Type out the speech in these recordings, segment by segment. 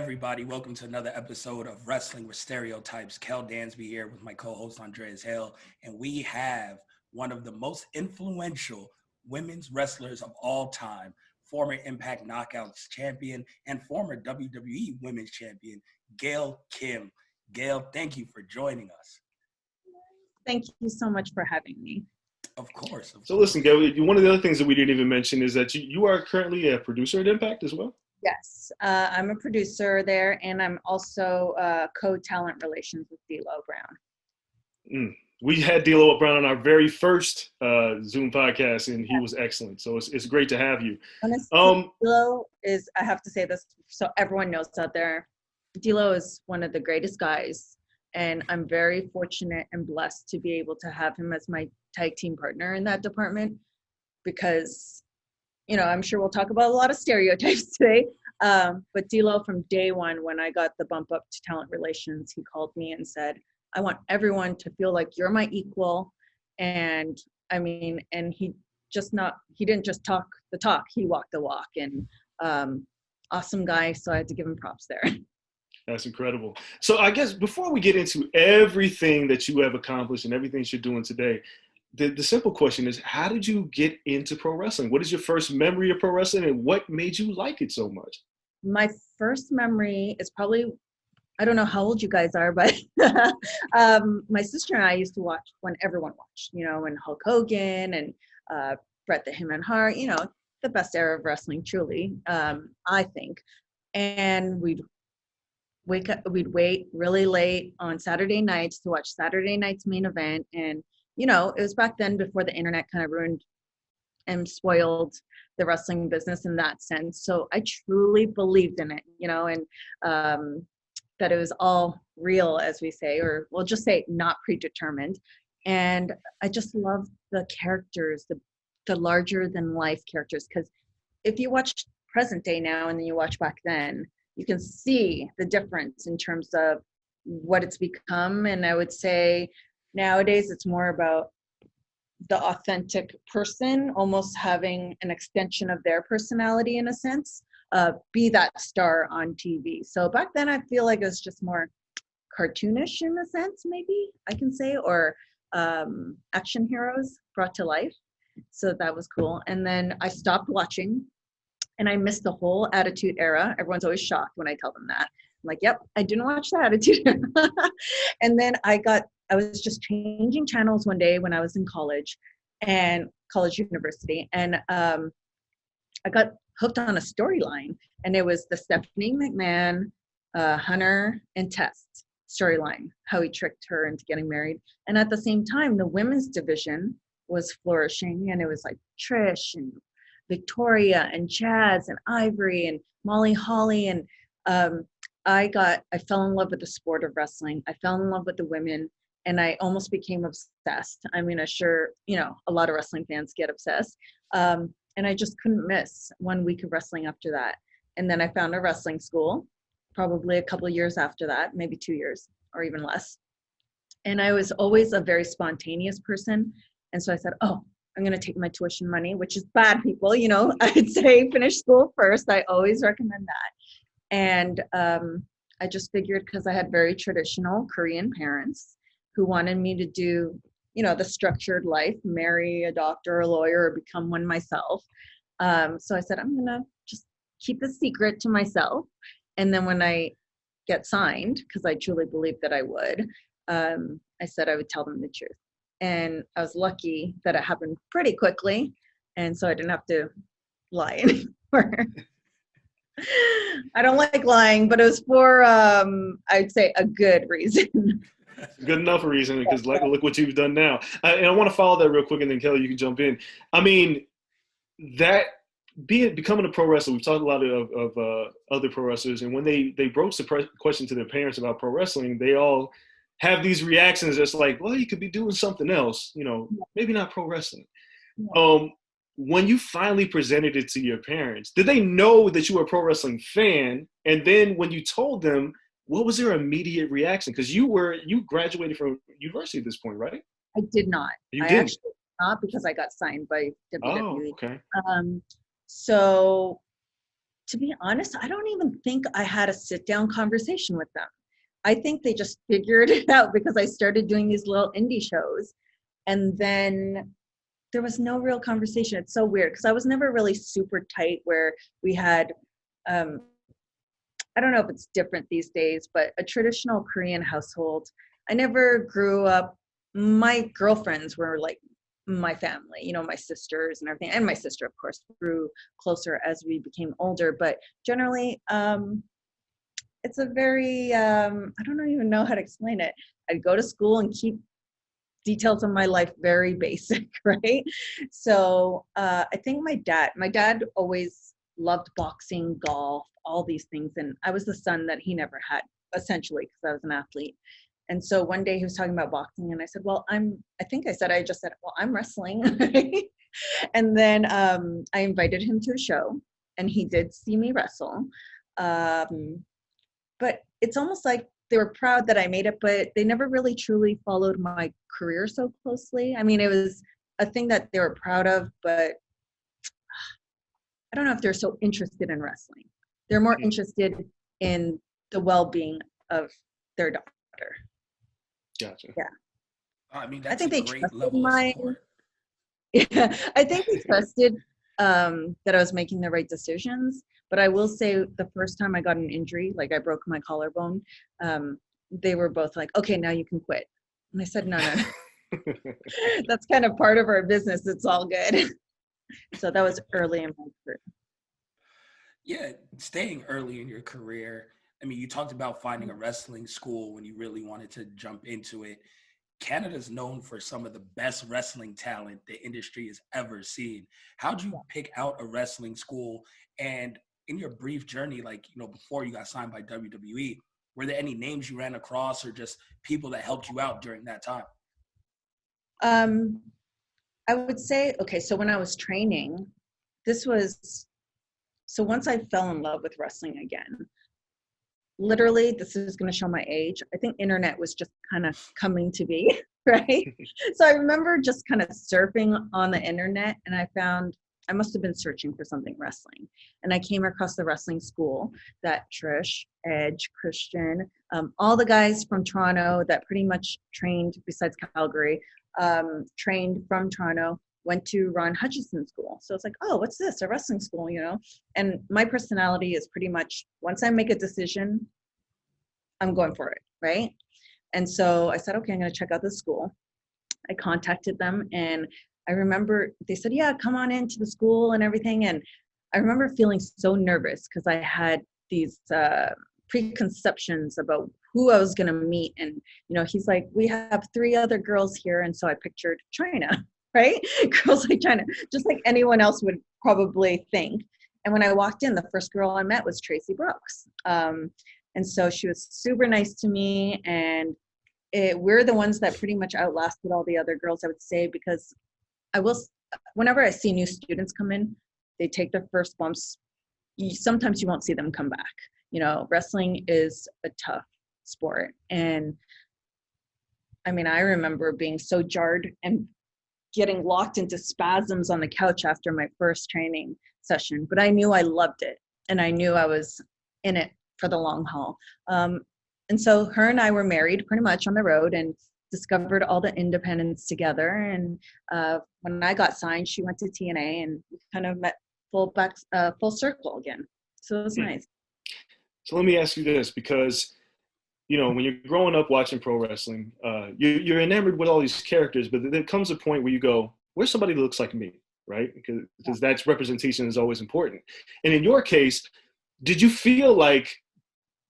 everybody. Welcome to another episode of Wrestling with Stereotypes. Kel Dansby here with my co-host Andreas and Hale, and we have one of the most influential women's wrestlers of all time, former Impact Knockouts champion and former WWE Women's Champion, Gail Kim. Gail, thank you for joining us. Thank you so much for having me. Of course. So listen, Gail, one of the other things that we didn't even mention is that you are currently a producer at Impact as well? Yes, I'm a producer there, and I'm also co-talent relations with D'Lo Brown. We had D'Lo Brown on our very first Zoom podcast, and he was excellent. So it's great to have you. Honestly, D'Lo is, I have to say this so everyone knows out there, D'Lo is one of the greatest guys, and I'm very fortunate and blessed to be able to have him as my tag team partner in that department because, you know, I'm sure we'll talk about a lot of stereotypes today. But D'Lo, from day one, when I got the bump up to talent relations, he called me and said, I want everyone to feel like you're my equal. And I mean, and he didn't just talk the talk, he walked the walk, and awesome guy. So I had to give him props there. That's incredible. So I guess before we get into everything that you have accomplished and everything that you're doing today, the simple question is, how did you get into pro wrestling? What is your first memory of pro wrestling, and what made you like it so much? My first memory is probably, I don't know how old you guys are, but my sister and I used to watch when everyone watched, you know, when Hulk Hogan and Bret the Hitman Hart, you know, the best era of wrestling, truly, I think. And we'd wait really late on Saturday nights to watch Saturday night's main event. And you know, it was back then before the internet kind of ruined and spoiled the wrestling business in that sense. So I truly believed in it, you know, and that it was all real, as we say, or we'll just say not predetermined. And I just love the characters, the larger than life characters. Because if you watch present day now and then you watch back then, you can see the difference in terms of what it's become. And I would say, nowadays, it's more about the authentic person almost having an extension of their personality in a sense, be that star on TV. So back then, I feel like it was just more cartoonish in a sense, maybe I can say, or action heroes brought to life. So that was cool. And then I stopped watching and I missed the whole Attitude Era. Everyone's always shocked when I tell them that. I'm like, yep, I didn't watch the Attitude Era. And then I was just changing channels one day when I was in college university. And I got hooked on a storyline, and it was the Stephanie McMahon, Hunter and Test storyline, how he tricked her into getting married. And at the same time, the women's division was flourishing, and it was like Trish and Victoria and Jazz and Ivory and Molly Holly. And I fell in love with the sport of wrestling. I fell in love with the women, and I almost became obsessed. I mean, I'm sure, you know, a lot of wrestling fans get obsessed. And I just couldn't miss 1 week of wrestling after that. And then I found a wrestling school, probably a couple of years after that, maybe 2 years or even less. And I was always a very spontaneous person. And so I said, oh, I'm going to take my tuition money, which is bad, people. You know, I'd say finish school first. I always recommend that. And I just figured, because I had very traditional Korean parents who wanted me to do, you know, the structured life, marry a doctor, a lawyer, or become one myself. So I said, I'm going to just keep the secret to myself. And then when I get signed, because I truly believed that I would, I said I would tell them the truth. And I was lucky that it happened pretty quickly. And so I didn't have to lie anymore. I don't like lying, but it was for, I'd say, a good reason. Good enough a reason, because look what you've done now. And I want to follow that real quick, and then Kelly, you can jump in. I mean, that becoming a pro wrestler, we've talked a lot of other pro wrestlers, and when they broach the question to their parents about pro wrestling, they all have these reactions that's like, well, you could be doing something else, you know, maybe not pro wrestling. Yeah. When you finally presented it to your parents, did they know that you were a pro wrestling fan? And then when you told them, what was their immediate reaction? Because you graduated from university at this point, right? I did not. You I didn't? Actually not, because I got signed by WWE. Oh, okay. So to be honest, I don't even think I had a sit down conversation with them. I think they just figured it out because I started doing these little indie shows. And then there was no real conversation. It's so weird because I was never really super tight where we had, I don't know if it's different these days, but a traditional Korean household. I never grew up, my girlfriends were like my family, you know, my sisters and everything. And my sister, of course, grew closer as we became older. But generally, it's a very, I don't even know how to explain it. I'd go to school and keep details of my life very basic, right? So I think my dad always loved boxing, golf, all these things. And I was the son that he never had, essentially, because I was an athlete. And so one day he was talking about boxing and I said, well, I just said, well, I'm wrestling. Right? And then I invited him to a show and he did see me wrestle. But it's almost like they were proud that I made it, but they never really truly followed my career so closely. I mean, it was a thing that they were proud of, but I don't know if they're so interested in wrestling. They're more interested in the well-being of their daughter. Gotcha. Yeah. I mean, I that's think a they great trusted level of support. Yeah, I think they trusted that I was making the right decisions. But I will say the first time I got an injury, like I broke my collarbone, they were both like, okay, now you can quit. And I said, no. That's kind of part of our business. It's all good. So that was early in my career. Yeah, staying early in your career. I mean, you talked about finding a wrestling school when you really wanted to jump into it. Canada's known for some of the best wrestling talent the industry has ever seen. How'd you pick out a wrestling school? And in your brief journey, like, you know, before you got signed by WWE, were there any names you ran across or just people that helped you out during that time? I would say, okay, so when I was training, so once I fell in love with wrestling again, literally, this is going to show my age. I think internet was just kind of coming to be, right? So I remember just kind of surfing on the internet and I must have been searching for something wrestling. And I came across the wrestling school that Trish, Edge, Christian, all the guys from Toronto that pretty much trained, besides Calgary, trained from Toronto, went to Ron Hutchinson School. So it's like, oh, what's this? A wrestling school, you know? And my personality is pretty much, once I make a decision, I'm going for it, right? And so I said, okay, I'm going to check out this school. I contacted them and I remember they said, yeah, come on into the school and everything. And I remember feeling so nervous because I had these preconceptions about who I was going to meet. And, you know, he's like, we have 3 other girls here. And so I pictured China, right? Girls like China, just like anyone else would probably think. And when I walked in, the first girl I met was Tracy Brooks. And so she was super nice to me. And we're the ones that pretty much outlasted all the other girls, I would say, because whenever I see new students come in, they take their first bumps. Sometimes you won't see them come back. You know, wrestling is a tough sport. And I mean, I remember being so jarred and getting locked into spasms on the couch after my first training session, but I knew I loved it and I knew I was in it for the long haul. And so her and I were married pretty much on the road and discovered all the independents together. And when I got signed, she went to TNA and we kind of met full circle again. So it was nice. So let me ask you this, because, you know, when you're growing up watching pro wrestling, you're enamored with all these characters, but there comes a point where you go, where's somebody that looks like me, right? Because that's representation is always important. And in your case, did you feel like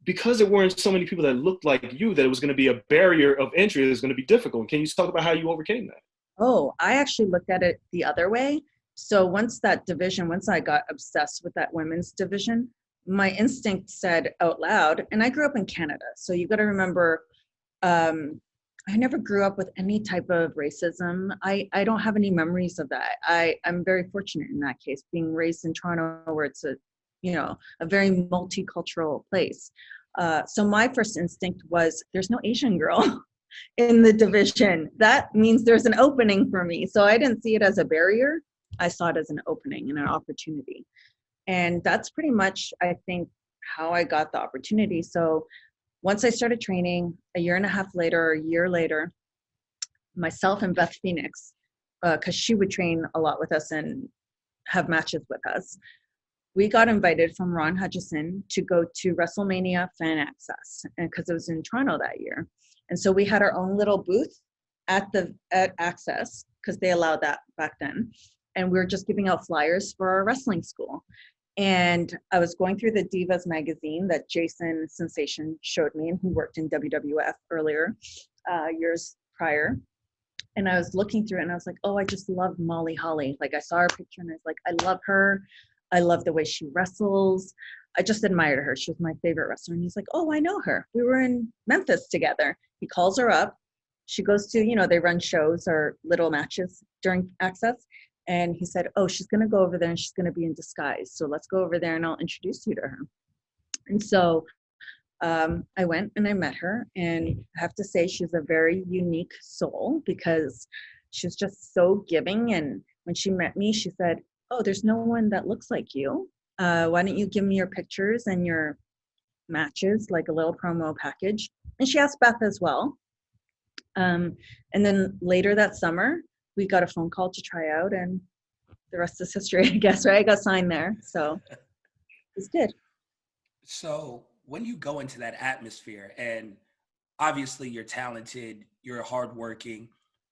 because there weren't so many people that looked like you, that it was going to be a barrier of entry that was going to be difficult? Can you talk about how you overcame that? Oh, I actually looked at it the other way. So once I got obsessed with that women's division, my instinct said out loud, and I grew up in Canada. So you got to remember, I never grew up with any type of racism. I don't have any memories of that. I'm very fortunate in that case, being raised in Toronto, where it's a very multicultural place. So my first instinct was, there's no Asian girl in the division. That means there's an opening for me. So I didn't see it as a barrier. I saw it as an opening and an opportunity. And that's pretty much, I think, how I got the opportunity. So once I started training, a year and a half later, or a year later, myself and Beth Phoenix, because she would train a lot with us and have matches with us, we got invited from Ron Hutchison to go to WrestleMania Fan Access, and because it was in Toronto that year. And so we had our own little booth at Access, because they allowed that back then. And we were just giving out flyers for our wrestling school. And I was going through the Divas magazine that Jason Sensation showed me, and who worked in WWF earlier, years prior. And I was looking through it, and I was like, oh, I just love Molly Holly. Like, I saw her picture, and I was like, I love her. I love the way she wrestles. I just admired her. She was my favorite wrestler. And he's like, oh, I know her. We were in Memphis together. He calls her up. She goes to, they run shows or little matches during Access. And he said, oh, she's going to go over there and she's going to be in disguise. So let's go over there and I'll introduce you to her. And so I went and I met her. And I have to say, she's a very unique soul, because she's just so giving. And when she met me, she said, oh, there's no one that looks like you. Why don't you give me your pictures and your matches, like a little promo package? And she asked Beth as well. And then later that summer, we got a phone call to try out, and the rest is history, I guess, right? I got signed there, so it's good. So when you go into that atmosphere, and obviously you're talented, you're hardworking,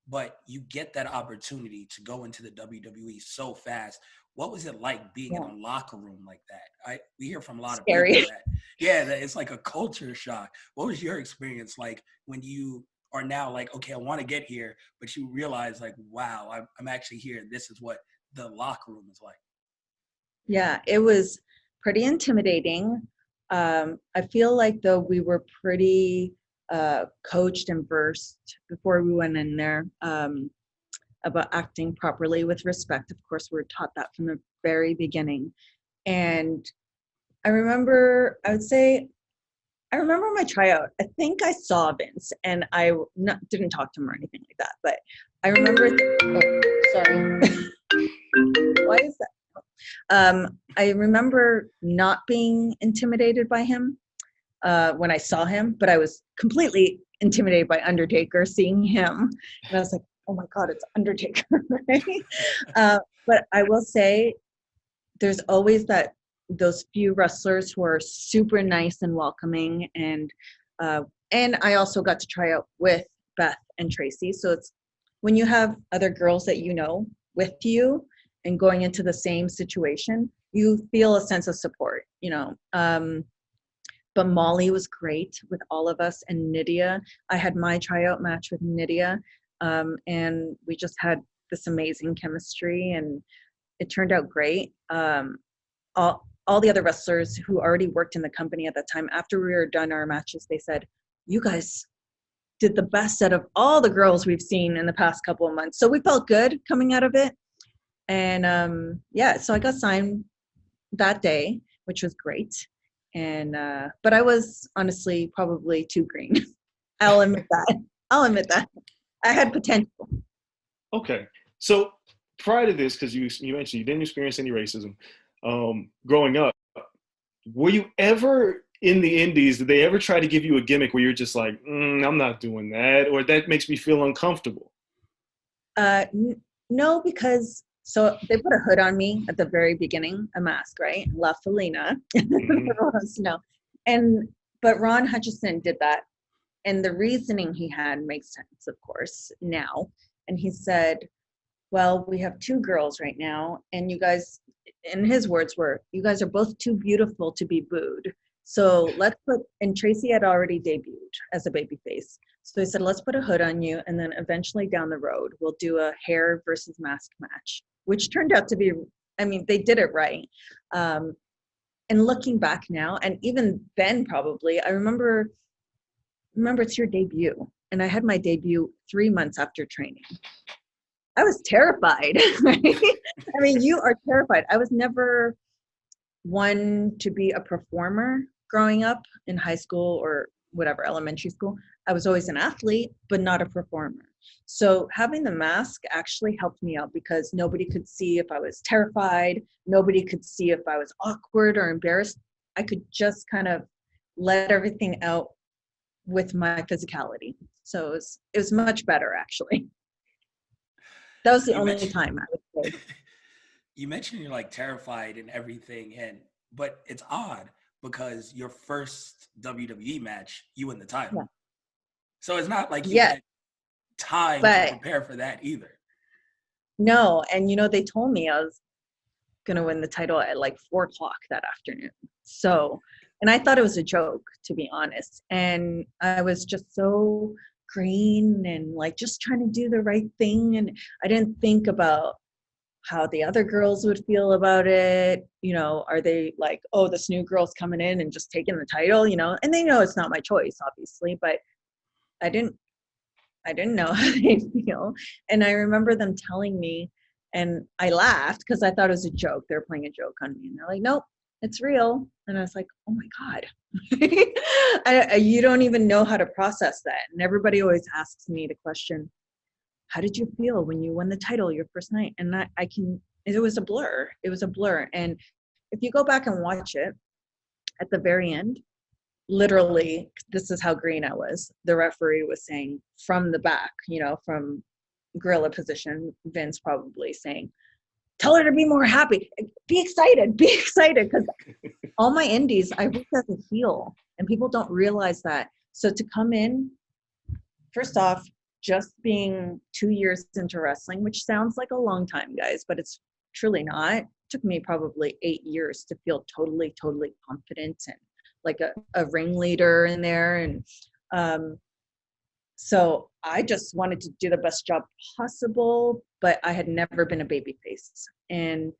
but you get that opportunity to go into the WWE so fast. What was it like being in a locker room like that? We hear from a lot of people that it's like a culture shock. What was your experience like when you are now like, okay, I want to get here, but you realize like, wow, I'm actually here. This is what the locker room is like. Yeah, it was pretty intimidating. I feel like though we were pretty coached and versed before we went in there about acting properly with respect. Of course, we were taught that from the very beginning. And I remember my tryout. I think I saw Vince, and I didn't talk to him or anything like that. But I remember, sorry. Why is that? I remember not being intimidated by him when I saw him, but I was completely intimidated by Undertaker, seeing him. And I was like, oh my God, it's Undertaker, right? But I will say, there's always those few wrestlers who are super nice and welcoming. And I also got to try out with Beth and Tracy. So it's when you have other girls that with you and going into the same situation, you feel a sense of support, But Molly was great with all of us, and Nydia. I had my tryout match with Nydia, and we just had this amazing chemistry, and it turned out great. All the other wrestlers who already worked in the company at that time, after we were done our matches, they said, you guys did the best out of all the girls we've seen in the past couple of months. So we felt good coming out of it. And so I got signed that day, which was great. And but I was honestly probably too green. I'll admit that. I had potential. Okay. So prior to this, because you mentioned you didn't experience any racism growing up, were you ever in the indies, did they ever try to give you a gimmick where you're just like, I'm not doing that, or that makes me feel uncomfortable? No, because so they put a hood on me at the very beginning, a mask, right? La Felina. Mm-hmm. But Ron Hutchison did that. And the reasoning he had makes sense, of course, now. And he said, well, we have two girls right now, and you guys, and his words were, you guys are both too beautiful to be booed. So and Tracy had already debuted as a babyface. So he said, let's put a hood on you, and then eventually down the road, we'll do a hair versus mask match, which turned out to be, they did it right. And looking back now, and even then probably, I remember it's your debut. And I had my debut 3 months after training. I was terrified, right? You are terrified. I was never one to be a performer growing up in high school or whatever, elementary school, I was always an athlete, but not a performer. So having the mask actually helped me out because nobody could see if I was terrified. Nobody could see if I was awkward or embarrassed. I could just kind of let everything out with my physicality. So it was much better, actually. That was the only time I would say. You mentioned you're like terrified and everything, but it's odd because your first WWE match, you win the title. Yeah. So it's not like you had time to prepare for that either. No, and they told me I was gonna win the title at like 4:00 that afternoon. So, and I thought it was a joke, to be honest. And I was just so green and like just trying to do the right thing, and I didn't think about how the other girls would feel about it. Are they like, oh, this new girl's coming in and just taking the title, and they know it's not my choice, obviously, but I didn't know how they feel. And I remember them telling me, and I laughed because I thought it was a joke. They were playing a joke on me, and they're like, nope, it's real. And I was like, oh my God. You don't even know how to process that. And everybody always asks me the question, how did you feel when you won the title your first night? And it was a blur. It was a blur. And if you go back and watch it, at the very end, literally, this is how green I was. The referee was saying from the back, from gorilla position, Vince probably saying, tell her to be more happy. Be excited. Because all my indies, I worked as a heel, and people don't realize that. So to come in, first off, just being 2 years into wrestling, which sounds like a long time, guys, but it's truly not. It took me probably 8 years to feel totally, totally confident and like a ringleader in there. And so I just wanted to do the best job possible, but I had never been a babyface. And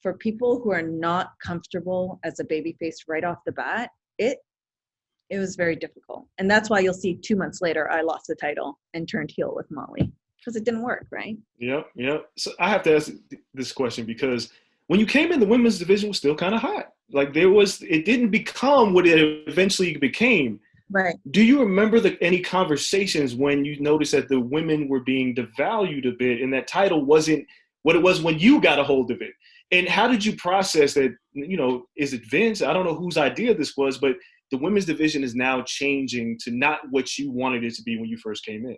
for people who are not comfortable as a babyface right off the bat, it was very difficult. And that's why you'll see 2 months later, I lost the title and turned heel with Molly because it didn't work, right? Yep. So I have to ask this question because when you came in, the women's division was still kind of hot. Like it didn't become what it eventually became. Right. Do you remember any conversations when you noticed that the women were being devalued a bit and that title wasn't what it was when you got a hold of it? And how did you process that? Is it Vince? I don't know whose idea this was, but the women's division is now changing to not what you wanted it to be when you first came in.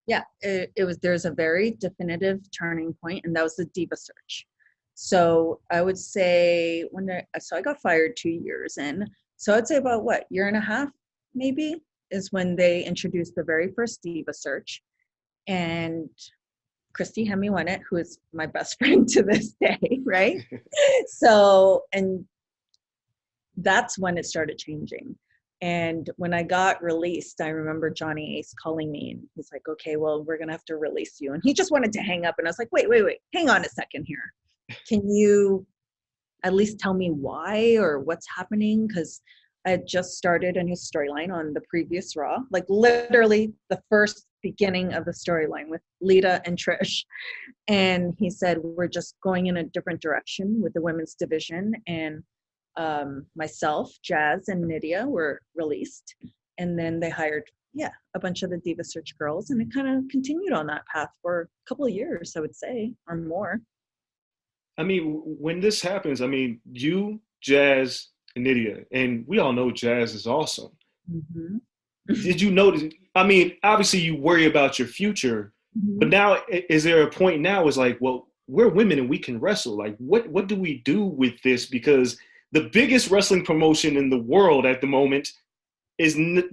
Yeah, there's a very definitive turning point, and that was the Diva search. So I would say I got fired 2 years in. So I'd say about year and a half, maybe, is when they introduced the very first Diva search. And Christy Hemme won it, who is my best friend to this day, right? So, and that's when it started changing. And when I got released, I remember Johnny Ace calling me and he's like, okay, well, we're going to have to release you. And he just wanted to hang up. And I was like, wait, hang on a second here. Can you at least tell me why or what's happening? Because I had just started a new storyline on the previous Raw, like literally the first beginning of the storyline with Lita and Trish. And he said, we're just going in a different direction with the women's division. And myself, Jazz, and Nydia were released. And then they hired, a bunch of the Diva Search girls. And it kind of continued on that path for a couple of years, I would say, or more. I mean, when this happens, you, Jazz, and Nydia, and we all know Jazz is awesome. Mm-hmm. Did you notice? Obviously you worry about your future, but now is there a point now is like, well, we're women and we can wrestle. Like, what do we do with this? Because the biggest wrestling promotion in the world at the moment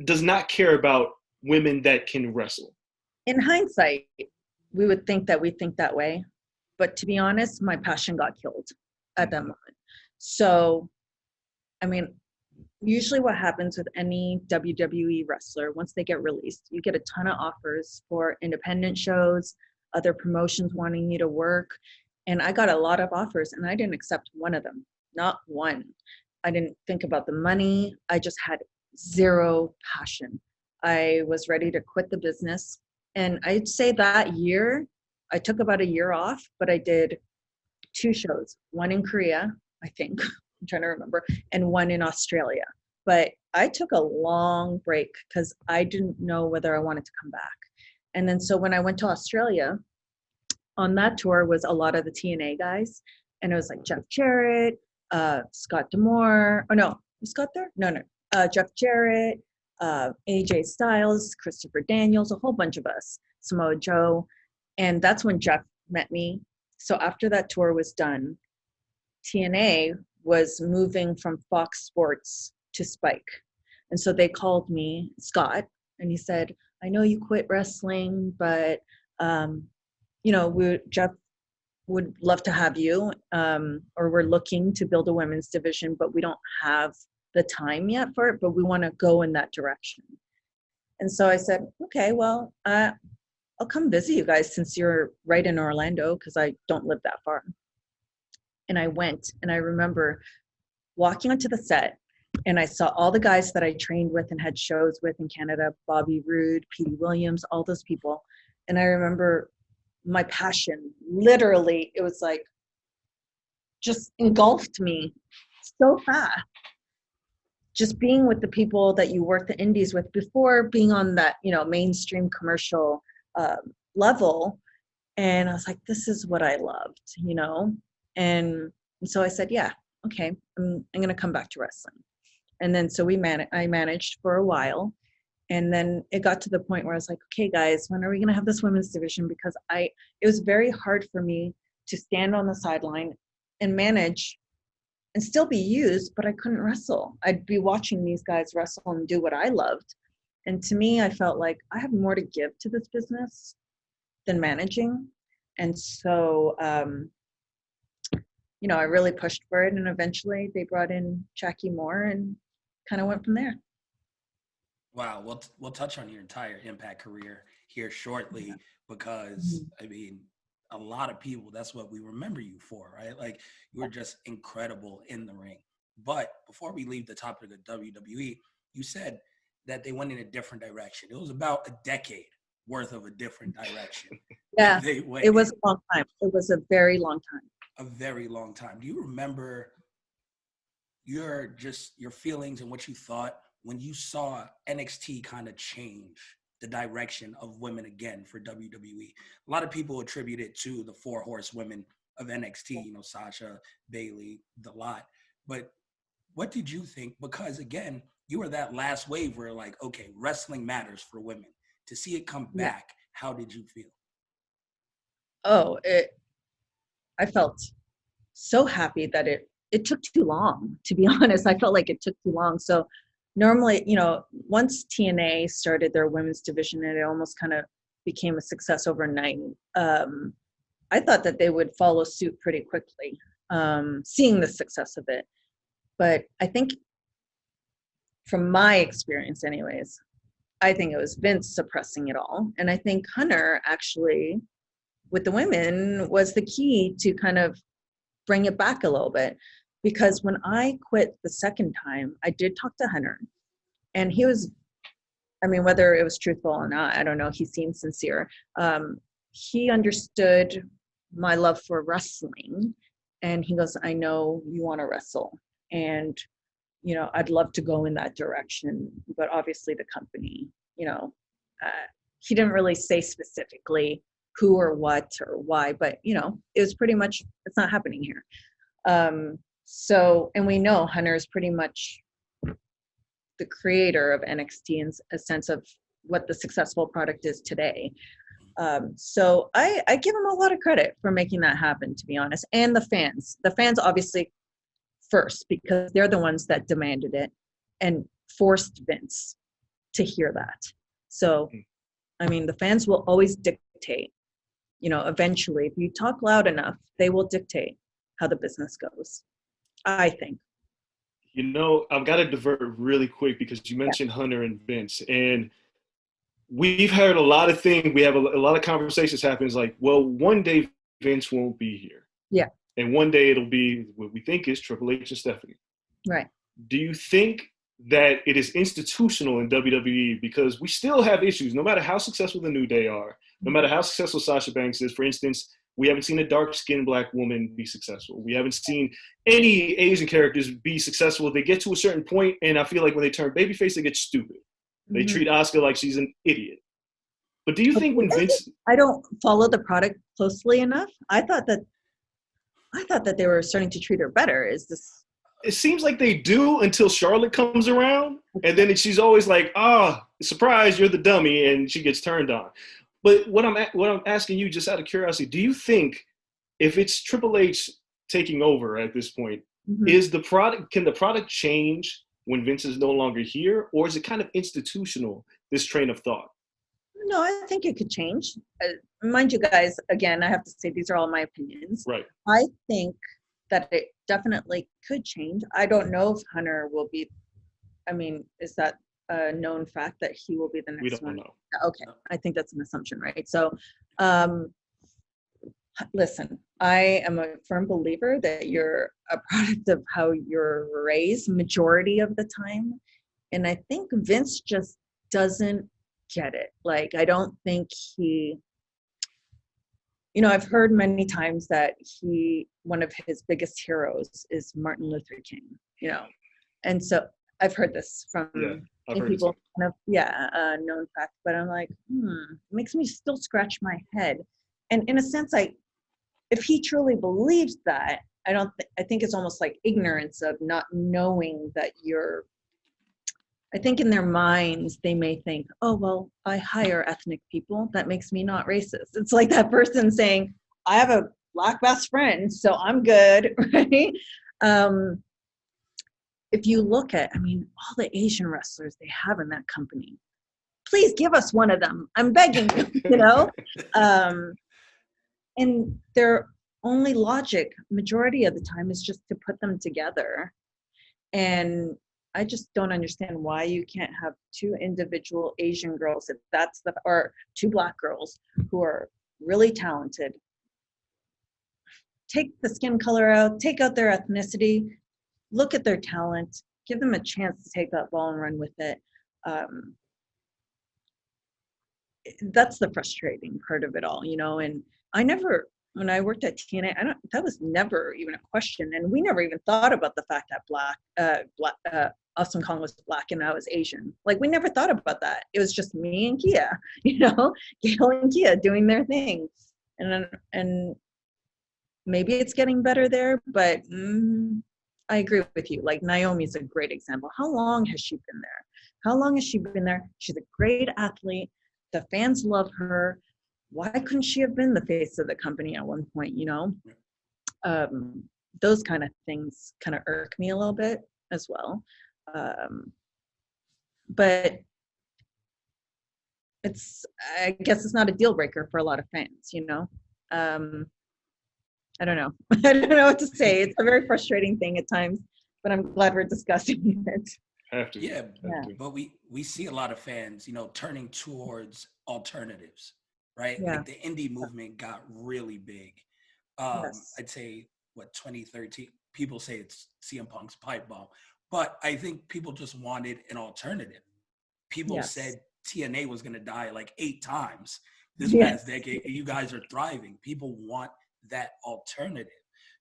does not care about women that can wrestle. In hindsight, we would think that we think that way. But to be honest, my passion got killed at that moment. So, usually what happens with any WWE wrestler, once they get released, you get a ton of offers for independent shows, other promotions wanting you to work. And I got a lot of offers and I didn't accept one of them, not one. I didn't think about the money. I just had zero passion. I was ready to quit the business. And I'd say that year, I took about a year off, but I did 2 shows, one in Korea, I think, I'm trying to remember, and one in Australia. But I took a long break because I didn't know whether I wanted to come back. And then so when I went to Australia, on that tour was a lot of the TNA guys, and it was like Jeff Jarrett, Scott D'Amore. Oh no, was Scott there? No, no. Jeff Jarrett, AJ Styles, Christopher Daniels, a whole bunch of us, Samoa Joe, and that's when Jeff met me. So after that tour was done, TNA was moving from Fox Sports to Spike, and so they called me, Scott, and he said, "I know you quit wrestling, but Jeff would love to have you, or we're looking to build a women's division, but we don't have the time yet for it, but we want to go in that direction." And so I said, okay, well, I'll come visit you guys since you're right in Orlando, because I don't live that far. And I went, and I remember walking onto the set, and I saw all the guys that I trained with and had shows with in Canada, Bobby Roode, Petey Williams, all those people. And I remember my passion, literally, it was like, just engulfed me so fast. Just being with the people that you work the indies with before being on that, mainstream commercial level. And I was like, this is what I loved, And so I said, yeah, okay, I'm going to come back to wrestling. And then so I managed for a while. And then it got to the point where I was like, okay, guys, when are we going to have this women's division? Because it was very hard for me to stand on the sideline and manage and still be used, but I couldn't wrestle. I'd be watching these guys wrestle and do what I loved. And to me, I felt like I have more to give to this business than managing. And so, I really pushed for it. And eventually they brought in Jackie Moore and kind of went from there. Wow, we'll touch on your entire Impact career here shortly, because I mean, a lot of people, that's what we remember you for, right? Like, you were just incredible in the ring. But before we leave the topic of WWE, you said that they went in a different direction. It was about a decade worth of a different direction. Yeah, it was a long time. It was a very long time. A very long time. Do you remember your feelings and what you thought when you saw NXT kind of change the direction of women again for WWE? A lot of people attribute it to the 4 horsewomen of NXT, Sasha, Bayley, the lot. But what did you think? Because again, you were that last wave where like, okay, wrestling matters for women. To see it come back, how did you feel? I felt so happy that it took too long, to be honest. I felt like it took too long. So normally, once TNA started their women's division and it almost kind of became a success overnight, I thought that they would follow suit pretty quickly, seeing the success of it. But I think, from my experience anyways, I think it was Vince suppressing it all. And I think Hunter actually, with the women, was the key to kind of bring it back a little bit. Because when I quit the second time, I did talk to Hunter, and he was, whether it was truthful or not, I don't know, he seemed sincere. He understood my love for wrestling, and he goes, I know you want to wrestle, and, I'd love to go in that direction, but obviously the company, he didn't really say specifically who or what or why, but, it was pretty much, it's not happening here. So, and we know Hunter is pretty much the creator of NXT in a sense of what the successful product is today. So I give him a lot of credit for making that happen, to be honest. And the fans obviously first, because they're the ones that demanded it and forced Vince to hear that. So, the fans will always dictate, eventually, if you talk loud enough, they will dictate how the business goes, I think. I've got to divert really quick because you mentioned Hunter and Vince, and we've heard a lot of things. We have a lot of conversations happen. It's like, well, one day Vince won't be here. Yeah. And one day it'll be what we think is Triple H and Stephanie. Right. Do you think that it is institutional in WWE? Because we still have issues, no matter how successful the New Day are, no matter how successful Sasha Banks is. For instance, We haven't seen a dark-skinned black woman be successful. We haven't seen any Asian characters be successful. They get to a certain point, and I feel like when they turn babyface, they get stupid. They treat Asuka like she's an idiot. But do you think when Vince... I don't follow the product closely enough. I thought that they were starting to treat her better. Is this... It seems like they do until Charlotte comes around, and then she's always like, surprise, you're the dummy, and she gets turned on. But what I'm asking you, just out of curiosity, do you think if it's Triple H taking over at this point, can the product change when Vince is no longer here, or is it kind of institutional, this train of thought? No, I think it could change. Mind you guys, again, I have to say these are all my opinions. Right. I think that it definitely could change. I don't know if Hunter will be, is that a known fact that he will be the next one? We don't know. Okay, I think that's an assumption, right? So, listen, I am a firm believer that you're a product of how you're raised majority of the time. And I think Vince just doesn't get it. Like, I don't think he, I've heard many times that one of his biggest heroes is Martin Luther King, and so I've heard this from people, known fact, but I'm like, it makes me still scratch my head. And in a sense, if he truly believes that, I think it's almost like ignorance of not knowing that I think in their minds, they may think, oh, well, I hire ethnic people. That makes me not racist. It's like that person saying, I have a black best friend, so I'm good, right? If you look at, all the Asian wrestlers they have in that company, please give us one of them. I'm begging you, and their only logic, majority of the time, is just to put them together. And I just don't understand why you can't have two individual Asian girls, or two black girls who are really talented. Take the skin color out, take out their ethnicity, look at their talent, give them a chance to take that ball and run with it. That's the frustrating part of it all, and when I worked at TNA, that was never even a question. And we never even thought about the fact that Awesome Kong was black and I was Asian. Like, we never thought about that. It was just me and Kia, Gail and Kia doing their thing. And maybe it's getting better there, but I agree with you. Like, Naomi's a great example. How long has she been there? She's a great athlete. The fans love her. Why couldn't she have been the face of the company at one point, Those kind of things kind of irk me a little bit as well. But I guess it's not a deal breaker for a lot of fans, I don't know. I don't know what to say. It's a very frustrating thing at times, but I'm glad we're discussing it. Have to. Yeah. But we see a lot of fans, turning towards alternatives. Right? Yeah. Like the indie movement got really big. Yes. I'd say, 2013, people say it's CM Punk's pipe bomb. But I think people just wanted an alternative. People said TNA was going to die like 8 times this past decade. You guys are thriving. People want that alternative.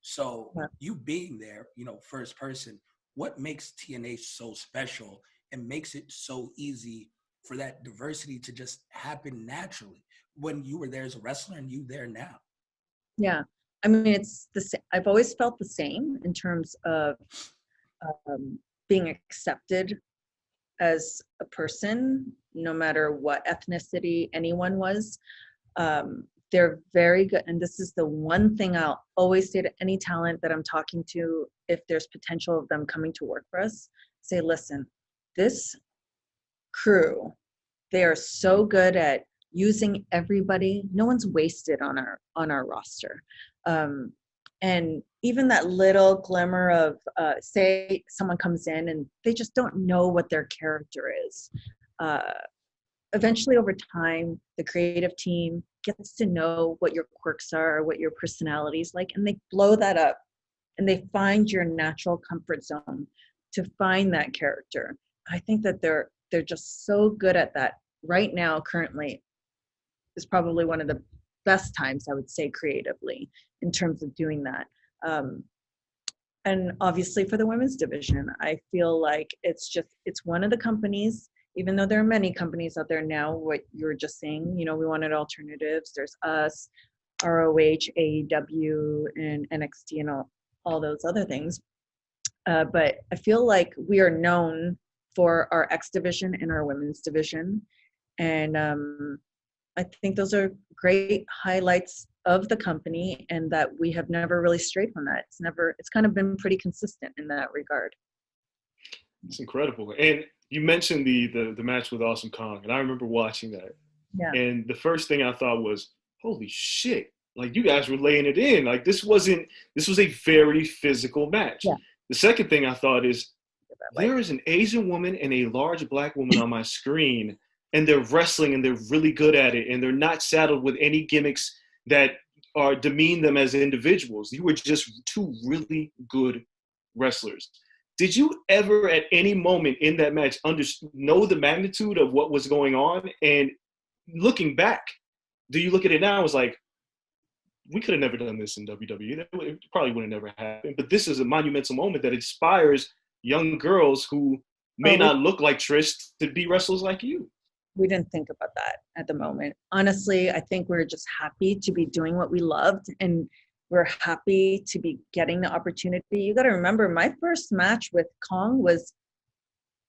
So you being there, first person, what makes TNA so special and makes it so easy for that diversity to just happen naturally when you were there as a wrestler and you there now? Yeah. It's the same. I've always felt the same in terms of being accepted as a person, no matter what ethnicity anyone was. They're very good. And this is the one thing I'll always say to any talent that I'm talking to, if there's potential of them coming to work for us, say, listen, this crew, they are so good at using everybody. No one's wasted on our roster. And even that little glimmer of, say someone comes in and they just don't know what their character is. Eventually over time, the creative team gets to know what your quirks are, what your personality is like, and they blow that up and they find your natural comfort zone to find that character. I think that they're just so good at that right now. Currently is probably one of the best times, I would say, creatively in terms of doing that. And obviously for the women's division, I feel like it's one of the companies, even though there are many companies out there now, what you were just saying, you know, we wanted alternatives. There's us, ROH, AEW, and NXT, and all those other things. But I feel like we are known for our X division and our women's division. And I think those are great highlights of the company, and that we have never really strayed from that. It's kind of been pretty consistent in that regard. It's incredible. And you mentioned the match with Awesome Kong, and I remember watching that. Yeah. And the first thing I thought was, holy shit, like you guys were laying it in. Like this was a very physical match. Yeah. The second thing I thought is, there is an Asian woman and a large black woman on my screen, and they're wrestling and they're really good at it, and they're not saddled with any gimmicks that demean them as individuals. You were just two really good wrestlers. Did you ever at any moment in that match know the magnitude of what was going on? And looking back, do you look at it now and was like, we could have never done this in WWE. It probably would have never happened. But this is a monumental moment that inspires young girls who may not look like Trish to be wrestlers like you. We didn't think about that at the moment. Honestly, I think we're just happy to be doing what we loved, and we're happy to be getting the opportunity. You got to remember, my first match with Kong was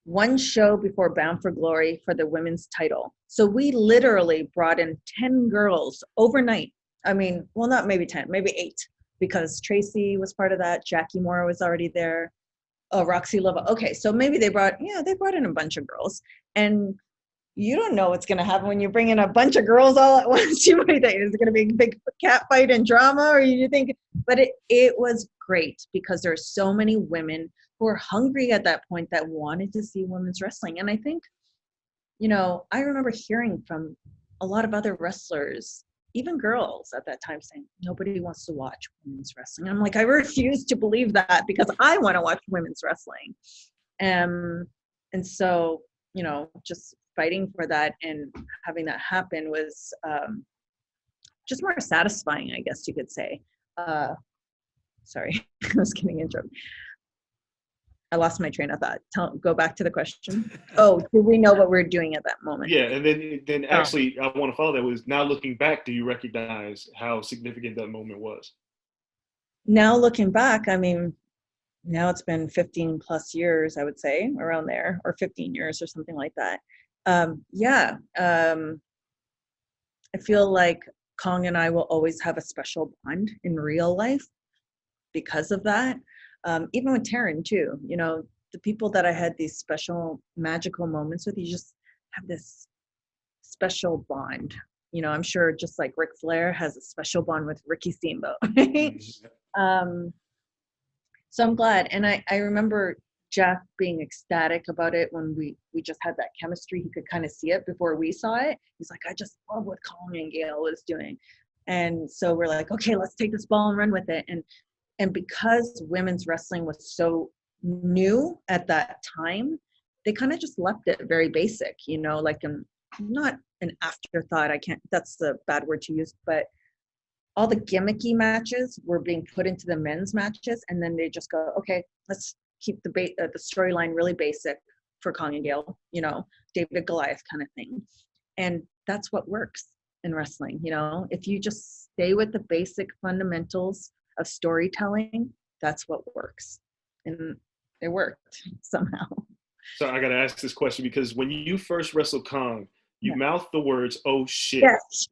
one show before Bound for Glory for the women's title. So we literally brought in 10 girls overnight. I mean, well, not maybe 10, maybe 8, because Tracy was part of that. Jackie Moore was already there. Oh, Roxy Lova. Okay, so maybe they brought in a bunch of girls. And you don't know what's going to happen when you bring in a bunch of girls all at once. You might think, is it going to be a big cat fight and drama? Or you think, but it was great, because there are so many women who are hungry at that point that wanted to see women's wrestling. And I think, you know, I remember hearing from a lot of other wrestlers, even girls at that time, saying, nobody wants to watch women's wrestling. And I'm like, I refuse to believe that, because I want to watch women's wrestling. And so, you know, just fighting for that and having that happen was just more satisfying, I guess you could say. Sorry, I was getting interrupted. I lost my train of thought. Go back to the question. Oh, do we know what we're doing at that moment? Yeah, and then actually, I want to follow that. Was now looking back, do you recognize how significant that moment was? Now looking back, I mean, now it's been 15 plus years, I would say, around there, or 15 years or something like that. I feel like Kong and I will always have a special bond in real life because of that. Even with Taryn too, you know, the people that I had these special magical moments with, you just have this special bond. You know, I'm sure just like Ric Flair has a special bond with Ricky Steamboat. Right? So I'm glad. And I remember Jeff being ecstatic about it when we just had that chemistry. He could kind of see it before we saw it. He's like, I just love what Kong and Gail was doing. And so we're like, okay, let's take this ball and run with it. And because women's wrestling was so new at that time, they kind of just left it very basic, you know, like not an afterthought. That's the bad word to use, but all the gimmicky matches were being put into the men's matches. And then they just go, okay, let's keep the storyline really basic for Kong and Gail, you know, David Goliath kind of thing. And that's what works in wrestling. You know, if you just stay with the basic fundamentals of storytelling, that's what works. And it worked somehow. So I got to ask this question, because when you first wrestled Kong, you mouthed the words, oh shit. Yes.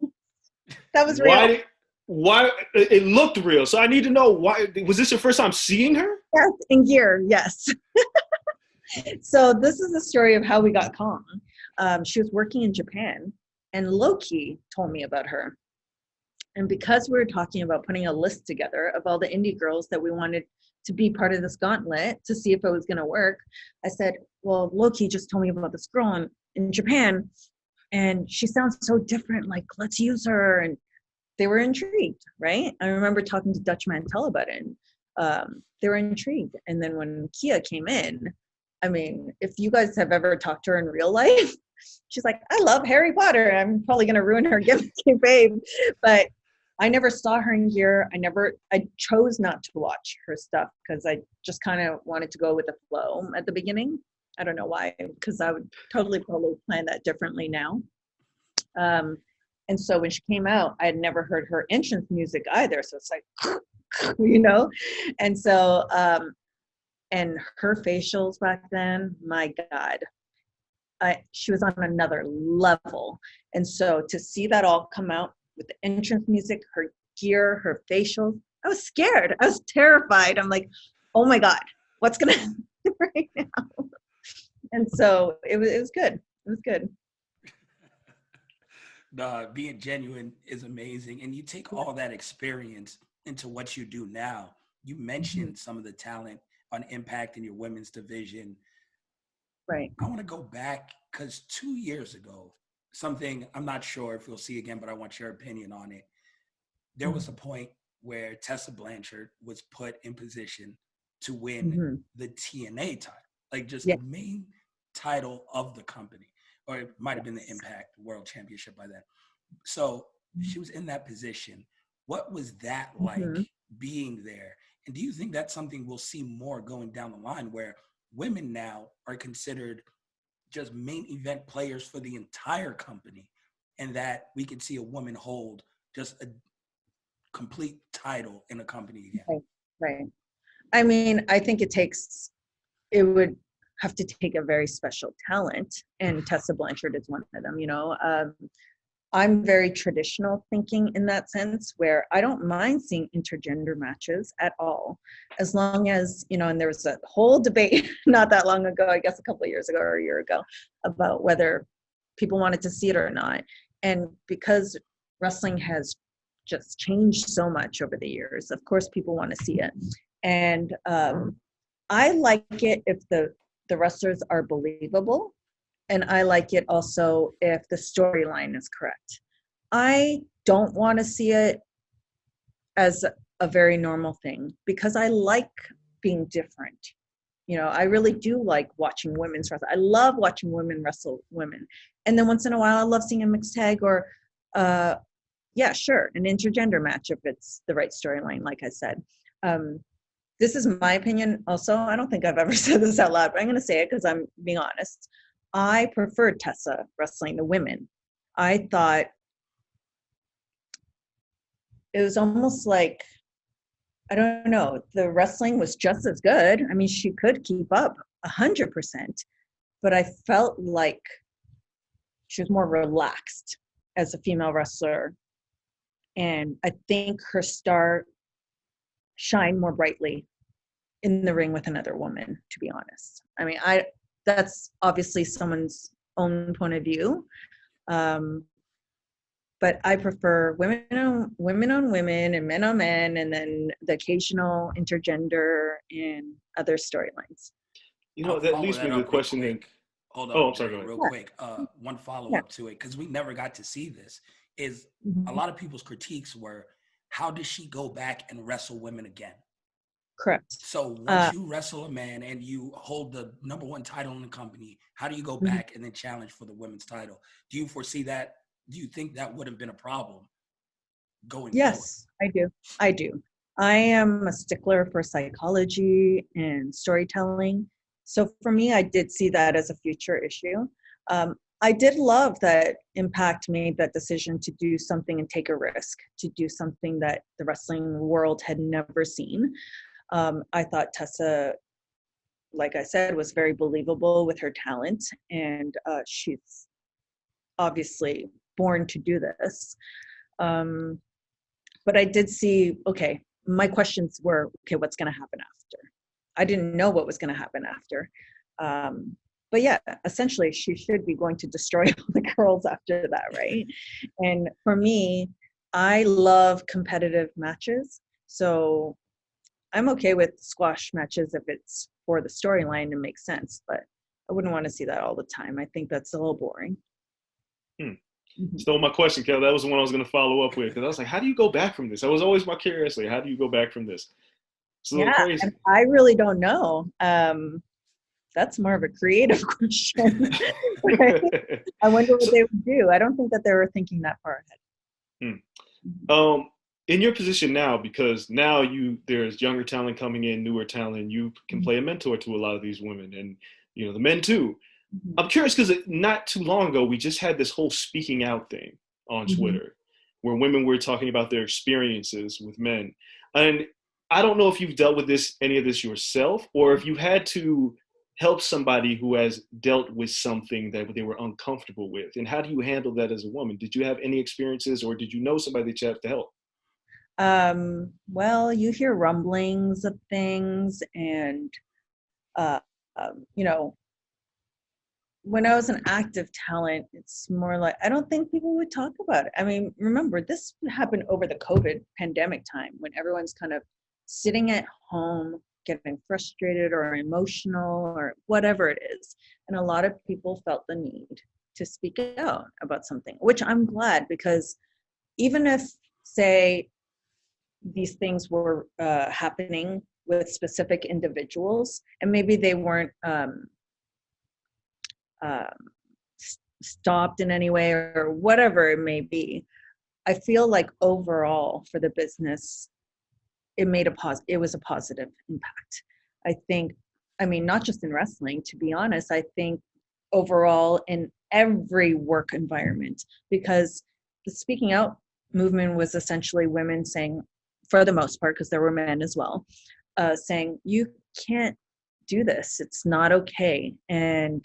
That was real. Why it looked real. So I need to know, why was this your first time seeing her? Yes, in gear, yes. So this is the story of how we got Kong. She was working in Japan, and Loki told me about her. And because we were talking about putting a list together of all the indie girls that we wanted to be part of this gauntlet to see if it was going to work, I said, well, Loki just told me about this girl in Japan, and she sounds so different. Like, let's use her. And they were intrigued, right? I remember talking to Dutch Mantel about it, and they were intrigued. And then when Kia came in, I mean, if you guys have ever talked to her in real life, She's like, I love Harry Potter. I'm probably going to ruin her gimmick, babe. But I never saw her in gear. I chose not to watch her stuff because I just kind of wanted to go with the flow at the beginning. I don't know why, because I would probably plan that differently now. And so when she came out, I had never heard her entrance music either. So it's like, and so, and her facials back then, my God, she was on another level. And so to see that all come out with the entrance music, her gear, her facials, I was scared. I was terrified. I'm like, oh my God, what's going to happen right now? And so it was good. It was good. Being genuine is amazing. And you take all that experience into what you do now. You mentioned some of the talent on Impact in your women's division. Right. I want to go back because 2 years ago, something I'm not sure if you'll see again, but I want your opinion on it. There was a point where Tessa Blanchard was put in position to win the TNA title, like just the main title of the company, or it might have been the Impact World Championship by then. So she was in that position. What was that like being there? And do you think that's something we'll see more going down the line where women now are considered just main event players for the entire company and that we could see a woman hold just a complete title in a company again? Right. I mean, I think it would have to take a very special talent, and Tessa Blanchard is one of them, I'm very traditional thinking in that sense, where I don't mind seeing intergender matches at all, as long as, and there was a whole debate not that long ago, I guess a couple of years ago or a year ago, about whether people wanted to see it or not. And because wrestling has just changed so much over the years, of course people want to see it. And I like it if the wrestlers are believable. And I like it also if the storyline is correct. I don't want to see it as a very normal thing because I like being different. I really do like watching women's wrestling. I love watching women wrestle women. And then once in a while, I love seeing a mixed tag or, yeah, sure, an intergender match if it's the right storyline, like I said. This is my opinion also. I don't think I've ever said this out loud, but I'm going to say it because I'm being honest. I preferred Tessa wrestling the women. I thought it was almost like, I don't know, the wrestling was just as good. I mean, she could keep up 100%, but I felt like she was more relaxed as a female wrestler. And I think her star shined more brightly in the ring with another woman, to be honest. I mean, that's obviously someone's own point of view. But I prefer women on women and men on men, and then the occasional intergender and other storylines. That leads me to the question then. Hold on, I'm sorry, real quick. One follow-up to it, because we never got to see this, is a lot of people's critiques were, how does she go back and wrestle women again? Correct. So once you wrestle a man and you hold the number one title in the company, how do you go back and then challenge for the women's title? Do you foresee that? Do you think that would have been a problem going forward? Yes, I do. I am a stickler for psychology and storytelling. So for me, I did see that as a future issue. I did love that Impact made that decision to do something and take a risk, to do something that the wrestling world had never seen. I thought Tessa, like I said, was very believable with her talent, and she's obviously born to do this. But I did see, okay, my questions were, okay, what's going to happen after? I didn't know what was going to happen after. But yeah, essentially, she should be going to destroy all the girls after that, right? And for me, I love competitive matches. So I'm okay with squash matches if it's for the storyline and makes sense, but I wouldn't want to see that all the time. I think that's a little boring. Stole my question, Kel. That was the one I was going to follow up with, because I was like, how do you go back from this? That was always my curiosity. How do you go back from this? It's a little crazy. I really don't know. that's more of a creative question. Right? I wonder what they would do. I don't think that they were thinking that far ahead. In your position now, because now there's younger talent coming in, newer talent, you can play a mentor to a lot of these women and, the men too. Mm-hmm. I'm curious because not too long ago, we just had this whole speaking out thing on Twitter where women were talking about their experiences with men. And I don't know if you've dealt with any of this yourself, or if you had to help somebody who has dealt with something that they were uncomfortable with. And how do you handle that as a woman? Did you have any experiences, or did you know somebody that you have to help? Well, you hear rumblings of things, and when I was an active talent, it's more like, I don't think people would talk about it. I mean, remember, this happened over the COVID pandemic time when everyone's kind of sitting at home, getting frustrated or emotional or whatever it is. And a lot of people felt the need to speak out about something, which I'm glad, because even if, say, these things were happening with specific individuals, and maybe they weren't stopped in any way or whatever it may be, I feel like overall for the business, it was a positive impact. I think, I mean, not just in wrestling, to be honest, I think overall in every work environment, because the speaking out movement was essentially women saying, for the most part, because there were men as well, saying, you can't do this, it's not okay. And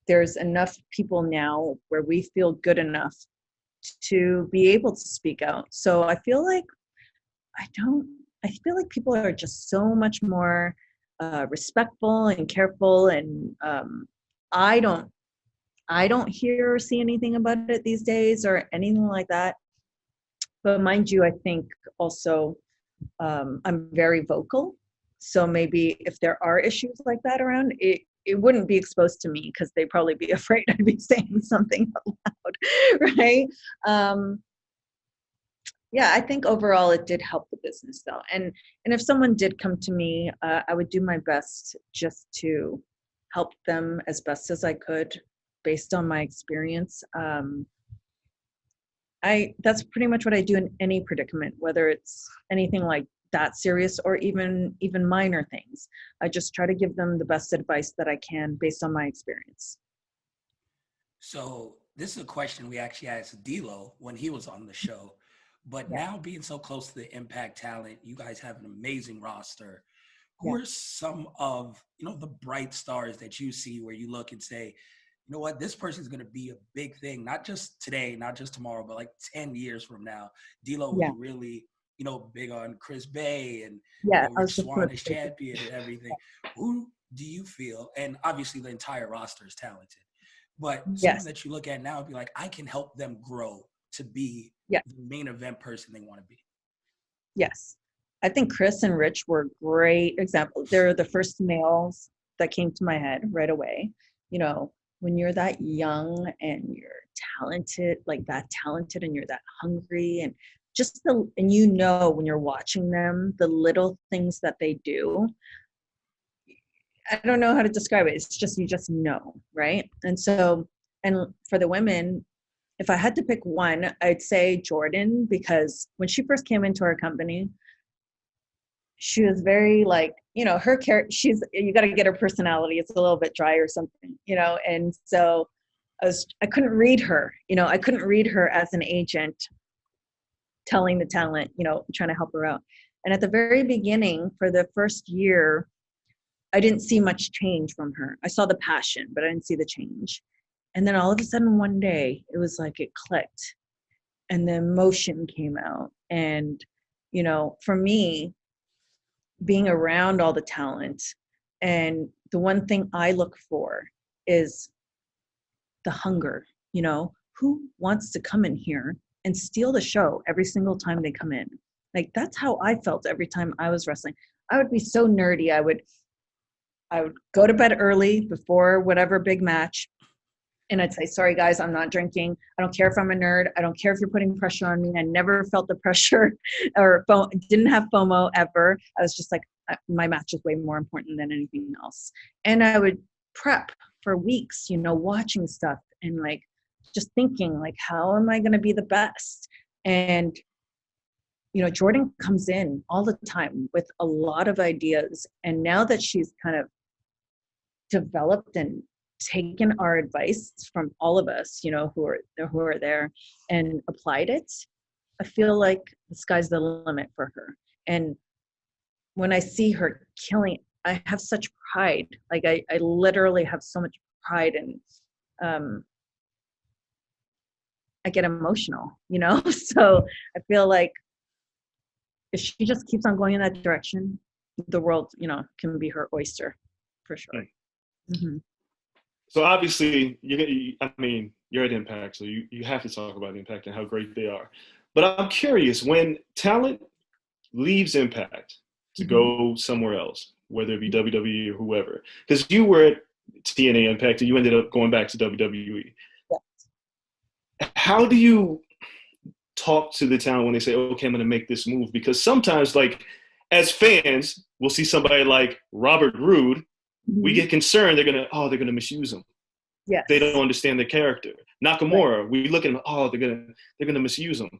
there's enough people now where we feel good enough to be able to speak out. So I feel like people are just so much more respectful and careful, and I don't hear or see anything about it these days or anything like that. But mind you, I think also I'm very vocal. So maybe if there are issues like that around, it wouldn't be exposed to me because they'd probably be afraid I'd be saying something out loud, right? Yeah, I think overall it did help the business though. And if someone did come to me, I would do my best just to help them as best as I could based on my experience. That's pretty much what I do in any predicament, whether it's anything like that serious or even minor things. I just try to give them the best advice that I can based on my experience. So this is a question we actually asked D'Lo when he was on the show. But now being so close to the Impact talent, you guys have an amazing roster. Who are some of, the bright stars that you see where you look and say, you know what, this person's going to be a big thing, not just today, not just tomorrow, but like 10 years from now. D'Lo was really, big on Chris Bay and Rich Swann is champion and everything. Who do you feel, and obviously the entire roster is talented, but someone that you look at now and be like, I can help them grow to be the main event person they want to be? Yes. I think Chris and Rich were great examples. They're the first males that came to my head right away. When you're that young and you're talented, like that talented, and you're that hungry, and when you're watching them, the little things that they do, I don't know how to describe it. It's just, you just know, right? And so, and for the women, if I had to pick one, I'd say Jordan, because when she first came into our company, she was very like, her character, you got to get her personality. It's a little bit dry or something, and so I couldn't read her, I couldn't read her as an agent telling the talent, trying to help her out. And at the very beginning, for the first year, I didn't see much change from her. I saw the passion, but I didn't see the change. And then all of a sudden one day, it was like it clicked and the emotion came out. And, for me, being around all the talent, and the one thing I look for is the hunger. Who wants to come in here and steal the show every single time they come in? Like, that's how I felt every time I was wrestling. I would be so nerdy. I would go to bed early before whatever big match, and I'd say, sorry guys, I'm not drinking. I don't care if I'm a nerd. I don't care if you're putting pressure on me. I never felt the pressure or didn't have FOMO ever. I was just like, my match is way more important than anything else. And I would prep for weeks, watching stuff and like just thinking like, how am I going to be the best? And Jordan comes in all the time with a lot of ideas, and now that she's kind of developed and taken our advice from all of us, who are there, and applied it, I feel like the sky's the limit for her. And when I see her killing, I have such pride. Like I literally have so much pride, and I get emotional, So I feel like if she just keeps on going in that direction, the world, can be her oyster, for sure. Mm-hmm. So obviously, you're at Impact, so you have to talk about Impact and how great they are. But I'm curious, when talent leaves Impact to go somewhere else, whether it be WWE or whoever, because you were at TNA Impact and you ended up going back to WWE. Yes. How do you talk to the talent when they say, okay, I'm going to make this move? Because sometimes, like, as fans, we'll see somebody like Robert Roode, we get concerned they're going to misuse him. Yes. They don't understand the character. Nakamura, right. We look at him, they're going to misuse him.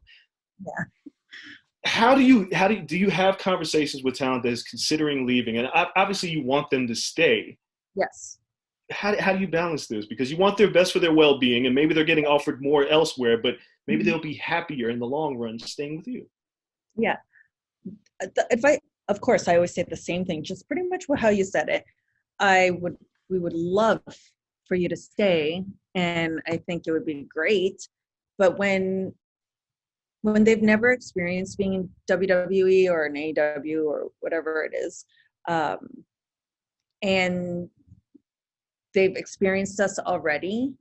Yeah. Do you have conversations with talent that is considering leaving? And obviously you want them to stay. Yes. How do you balance this? Because you want their best for their well-being, and maybe they're getting offered more elsewhere, but maybe they'll be happier in the long run staying with you. Yeah. Of course, I always say the same thing, just pretty much how you said it. We would love for you to stay, and I think it would be great. But when they've never experienced being in WWE or an AEW or whatever it is, and they've experienced us already,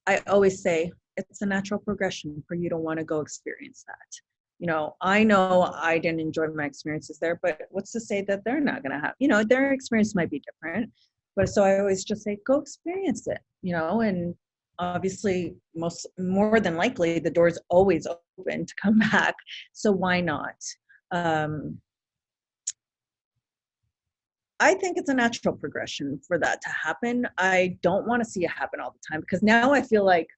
I always say it's a natural progression for you to want to go experience that. I know I didn't enjoy my experiences there, but what's to say that they're not going to have, their experience might be different. But so I always just say, go experience it, and obviously more than likely the door's always open to come back. So why not? I think it's a natural progression for that to happen. I don't want to see it happen all the time, because now I feel like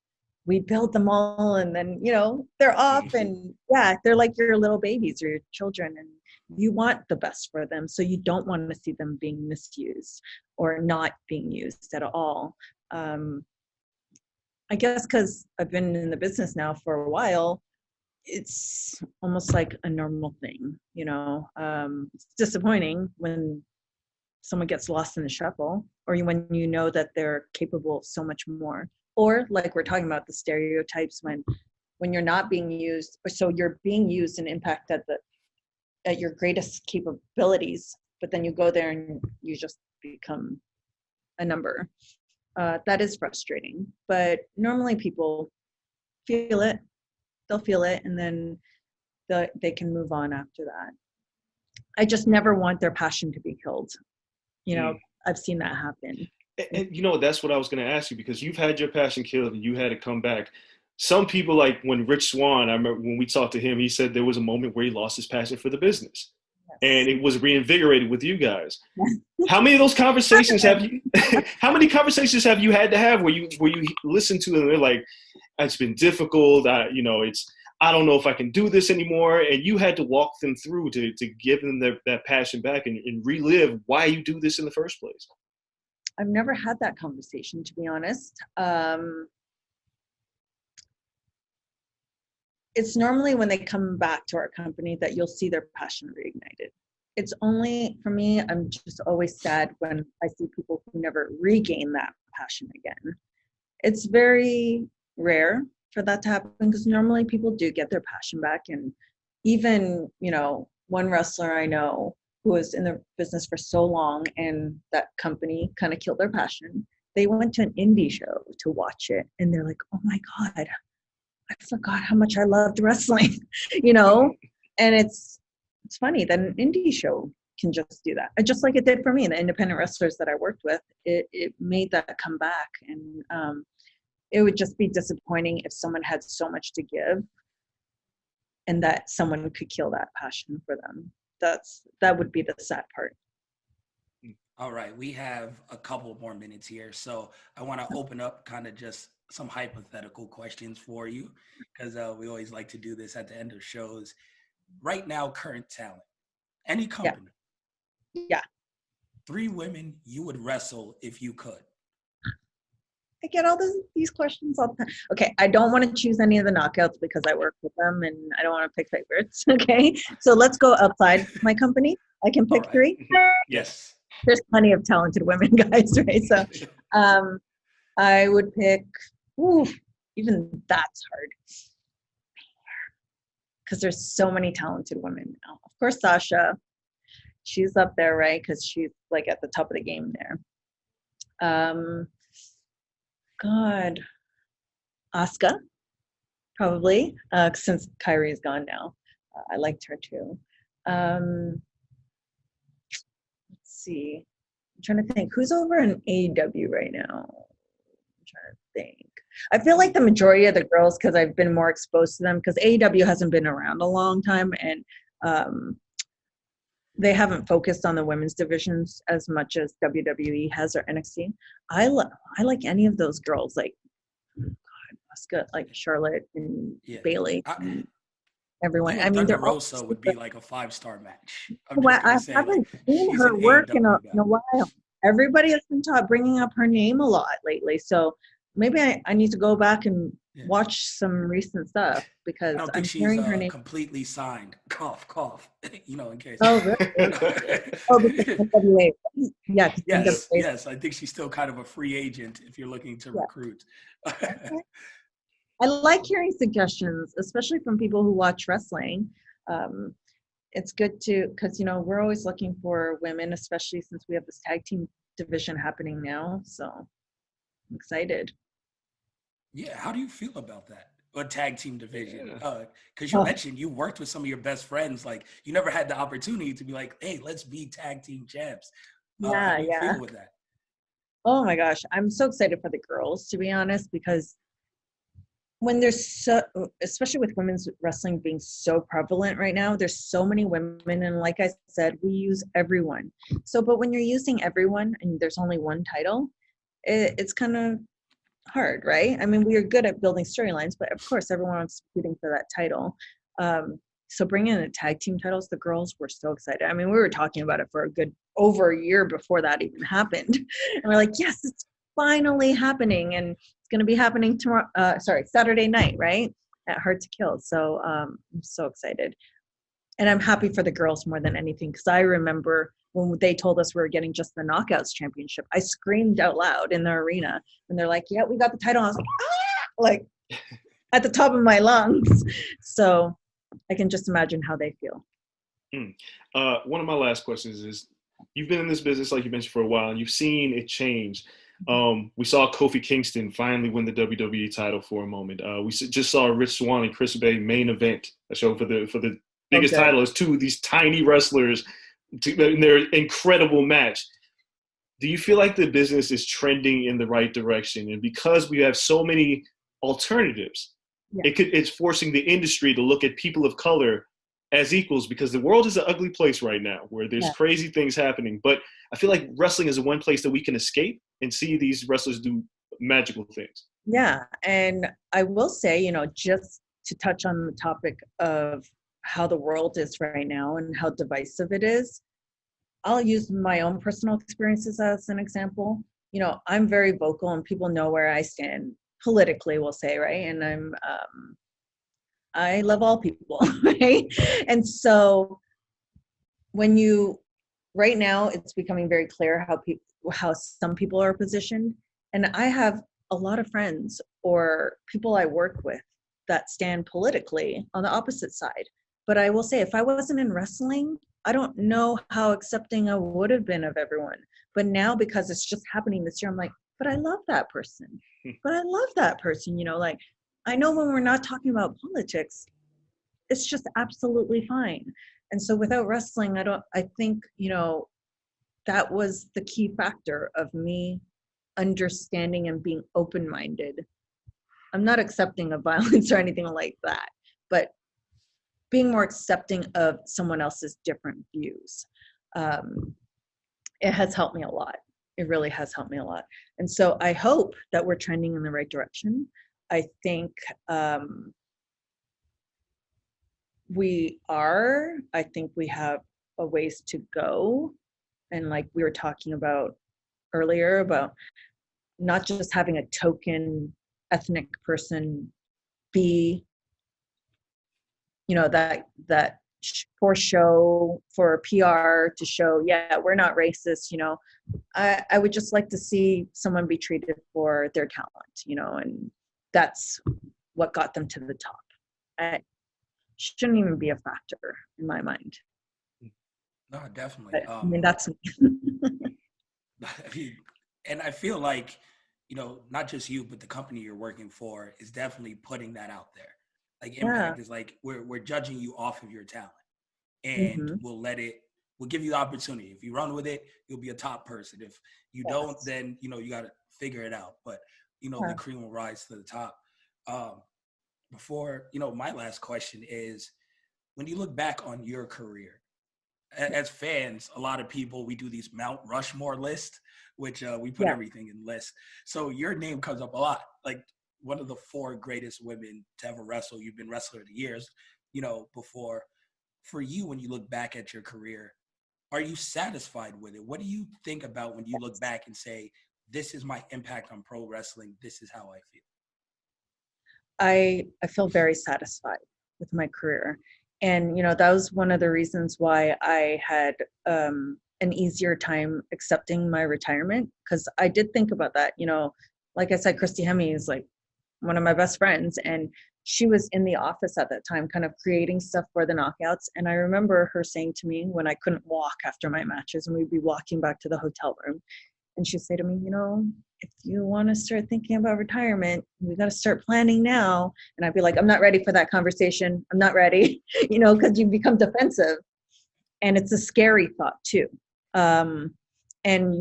we build them all and then, they're off, and they're like your little babies or your children, and you want the best for them. So you don't want to see them being misused or not being used at all. I guess because I've been in the business now for a while, it's almost like a normal thing, it's disappointing when someone gets lost in the shuffle, or when you know that they're capable of so much more. Or like we're talking about the stereotypes, when you're not being used, or so you're being used and Impact at your greatest capabilities, but then you go there and you just become a number. That is frustrating, but normally people feel it. They'll feel it, and then they can move on after that. I just never want their passion to be killed. I've seen that happen. And that's what I was going to ask you, because you've had your passion killed and you had to come back. Some people, like when Rich Swann, I remember when we talked to him, he said there was a moment where he lost his passion for the business. Yes. And it was reinvigorated with you guys. How many of those conversations have you had to have where you listen to them and they're like, it's been difficult, I don't know if I can do this anymore, and you had to walk them through to give them that passion back and relive why you do this in the first place? I've never had that conversation, to be honest. It's normally when they come back to our company that you'll see their passion reignited. It's only, for me, I'm just always sad when I see people who never regain that passion again. It's very rare for that to happen, because normally people do get their passion back. And even, one wrestler I know who was in the business for so long and that company kind of killed their passion, they went to an indie show to watch it, and they're like, oh my God, I forgot how much I loved wrestling, and it's funny that an indie show can just do that. Just like it did for me, the independent wrestlers that I worked with, it made that come back. And it would just be disappointing if someone had so much to give and that someone could kill that passion for them. that would be the sad part. All right, we have a couple more minutes here. So I want to open up kind of just some hypothetical questions for you because we always like to do this at the end of shows. Right now, current talent, any company, Yeah. 3 women you would wrestle if you could. I get all these questions all the time. Okay, I don't want to choose any of the knockouts because I work with them and I don't want to pick favorites. Okay, so let's go outside my company. I can pick All right. 3. Yes. There's plenty of talented women, guys, right? So I would pick, even that's hard because there's so many talented women now. Of course, Sasha, she's up there, right? Because she's like at the top of the game there. God, Asuka, probably, since Kyrie is gone now. I liked her too. Let's see. I'm trying to think. Who's over in AEW right now? I'm trying to think. I feel like the majority of the girls, because I've been more exposed to them, because AEW hasn't been around a long time, and they haven't focused on the women's divisions as much as WWE has or NXT. I like any of those girls, like Asuka, like Charlotte and Bailey, and everyone. I mean, Thunder they're all Rosa would be like a 5-star match. I haven't seen her work in a while. Everybody has been bringing up her name a lot lately, so maybe I need to go back and watch some recent stuff because I don't think hearing her name completely signed. Cough, cough. In case. Oh, really? Oh, because NWA. Yeah. Yes. I think she's still kind of a free agent if you're looking to recruit. I like hearing suggestions, especially from people who watch wrestling. It's good because we're always looking for women, especially since we have this tag team division happening now. So I'm excited. Yeah, how do you feel about that? A tag team division? Because you mentioned you worked with some of your best friends. Like you never had the opportunity to be like, "Hey, let's be tag team champs." How do you feel with that? Oh my gosh, I'm so excited for the girls, to be honest, because when there's especially with women's wrestling being so prevalent right now, there's so many women, and like I said, we use everyone. So, but when you're using everyone and there's only one title, it's kind of hard, right? I mean, we are good at building storylines, but of course everyone's competing for that title. So bringing in the tag team titles, the girls were so excited. I mean, we were talking about it for over a year before that even happened. And we're like, yes, it's finally happening. And it's going to be happening Saturday night, right? At Hard to Kill. So I'm so excited. And I'm happy for the girls more than anything, because I remember when they told us we were getting just the Knockouts Championship, I screamed out loud in the arena. And they're like, yeah, we got the title. I was like, ah! Like at the top of my lungs. So I can just imagine how they feel. One of my last questions is, you've been in this business, like you mentioned, for a while, and you've seen it change. We saw Kofi Kingston finally win the WWE title for a moment. We just saw Rich Swann and Chris Bay main event a show for the biggest title as two of these tiny wrestlers in their incredible match. Do you feel like the business is trending in the right direction? And because we have so many alternatives, it's forcing the industry to look at people of color as equals, because the world is an ugly place right now where there's crazy things happening. But I feel like wrestling is one place that we can escape and see these wrestlers do magical things. Yeah. And I will say, just to touch on the topic of how the world is right now and how divisive it is, I'll use my own personal experiences as an example. I'm very vocal and people know where I stand politically, we'll say, right? And I love all people, right? And so right now it's becoming very clear how some people are positioned. And I have a lot of friends or people I work with that stand politically on the opposite side. But I will say, if I wasn't in wrestling, I don't know how accepting I would have been of everyone. But now, because it's just happening this year, I'm like, but I love that person. But I love that person, like, I know when we're not talking about politics, it's just absolutely fine. And so without wrestling, I think, that was the key factor of me understanding and being open-minded. I'm not accepting of violence or anything like that, but being more accepting of someone else's different views. It has helped me a lot. It really has helped me a lot. And so I hope that we're trending in the right direction. I think we are. I think we have a ways to go. And like we were talking about earlier, about not just having a token ethnic person be, you know, that for show, for PR to show, yeah, we're not racist, you know. I would just like to see someone be treated for their talent, you know, and that's what got them to the top. It shouldn't even be a factor in my mind. No, definitely. But, I mean, that's and I feel like, you know, not just you, but the company you're working for is definitely putting that out there. Like Impact is like, we're judging you off of your talent, and we'll give you the opportunity. If you run with it, you'll be a top person. If you don't, then, you know, you got to figure it out. But, you know, the cream will rise to the top. Before, you know, my last question is, when you look back on your career, as fans, a lot of people, we do these Mount Rushmore lists, which we put everything in lists. So your name comes up a lot, like one of the 4 greatest women to ever wrestle. You've been wrestler of the years, you know, before. For you, when you look back at your career, are you satisfied with it? What do you think about when you look back and say, this is my impact on pro wrestling, this is how I feel? I feel very satisfied with my career. And, you know, that was one of the reasons why I had an easier time accepting my retirement, because I did think about that. You know, like I said, Christy Hemme is like one of my best friends, and she was in the office at that time kind of creating stuff for the Knockouts. And I remember her saying to me when I couldn't walk after my matches and we'd be walking back to the hotel room, and she'd say to me, you know, if you want to start thinking about retirement, we got to start planning now. And I'd be like, I'm not ready for that conversation. I'm not ready, you know, because you become defensive. And it's a scary thought too. And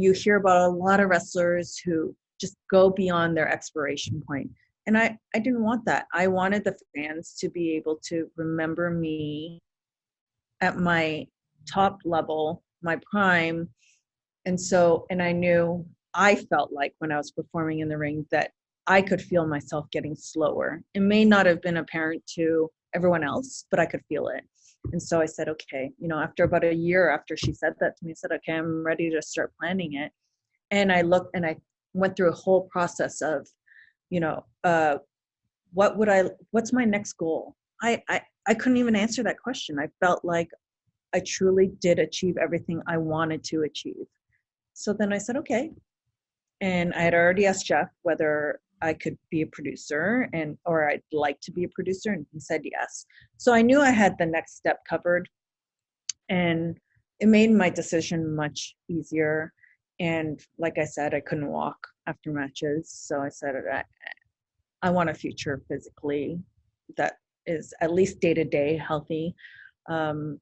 you hear about a lot of wrestlers who just go beyond their expiration point. And I didn't want that. I wanted the fans to be able to remember me at my top level, my prime. And so, and I felt like when I was performing in the ring that I could feel myself getting slower. It may not have been apparent to everyone else, but I could feel it. And so I said, okay, you know, after about a year after she said that to me, I said, okay, I'm ready to start planning it. And I looked and I went through a whole process of, you know, what's my next goal? I couldn't even answer that question. I felt like I truly did achieve everything I wanted to achieve. So then I said, okay. And I had already asked Jeff whether I could be a producer or I'd like to be a producer. And he said yes. So I knew I had the next step covered, and it made my decision much easier. And like I said, I couldn't walk after matches. So I said, I want a future physically that is at least day-to-day healthy. And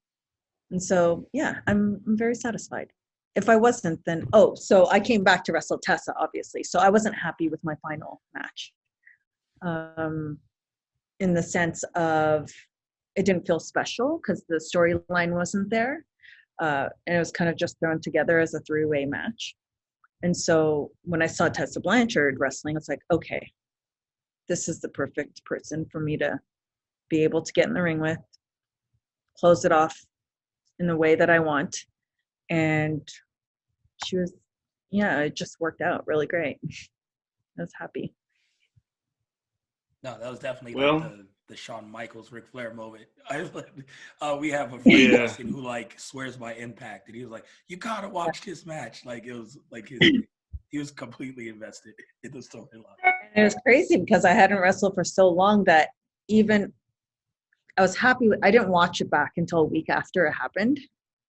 so, yeah, I'm very satisfied. If I wasn't, then, so I came back to wrestle Tessa, obviously. So I wasn't happy with my final match. In the sense of it didn't feel special because the storyline wasn't there. And it was kind of just thrown together as a 3-way match. And so when I saw Tessa Blanchard wrestling, it's like, okay, this is the perfect person for me to be able to get in the ring with, close it off in the way that I want. And she was, it just worked out really great. I was happy. No, that was definitely like the Shawn Michaels, Ric Flair moment. We have a friend Justin who like swears by Impact, and he was like, "You gotta watch this match." Like it was like he was completely invested in the storyline. And it was crazy because I hadn't wrestled for so long that even I was happy. I didn't watch it back until a week after it happened.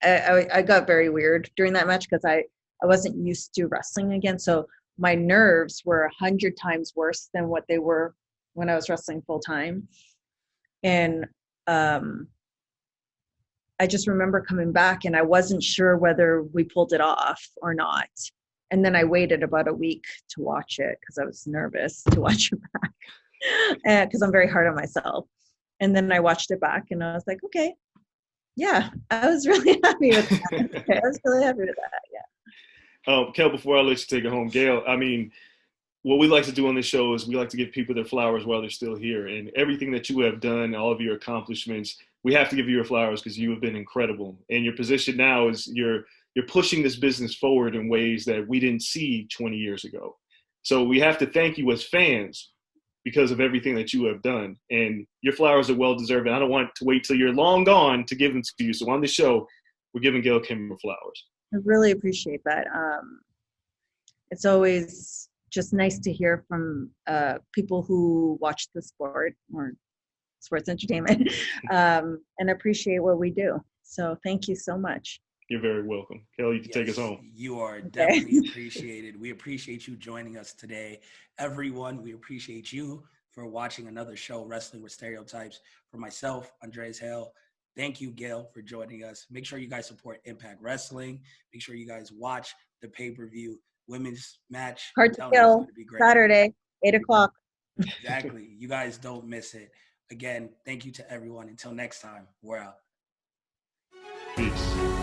I got very weird during that match because I wasn't used to wrestling again. So my nerves were 100 times worse than what they were when I was wrestling full time. And I just remember coming back and I wasn't sure whether we pulled it off or not. And then I waited about a week to watch it because I was nervous to watch it back because I'm very hard on myself. And then I watched it back and I was like, okay, yeah, I was really happy with that. I was really happy with that. Yeah. Kel, before I let you take it home, Gail, I mean, what we like to do on this show is we like to give people their flowers while they're still here. And everything that you have done, all of your accomplishments, we have to give you your flowers because you have been incredible. And your position now is you're pushing this business forward in ways that we didn't see 20 years ago. So we have to thank you as fans because of everything that you have done. And your flowers are well deserved. And I don't want to wait till you're long gone to give them to you. So on the show, we're giving Gail Kim her flowers. I really appreciate that. It's always just nice to hear from people who watch the sport or sports entertainment and appreciate what we do. So thank you so much. You're very welcome. Kel, you can take us home. You are definitely appreciated. We appreciate you joining us today. Everyone, we appreciate you for watching another show, Wrestling with Stereotypes. For myself, Andreas and Kel, thank you, Gail, for joining us. Make sure you guys support Impact Wrestling. Make sure you guys watch the pay-per-view women's match. Hard to Kill, Saturday, 8 o'clock. Exactly. You guys don't miss it. Again, thank you to everyone. Until next time, we're out. Peace.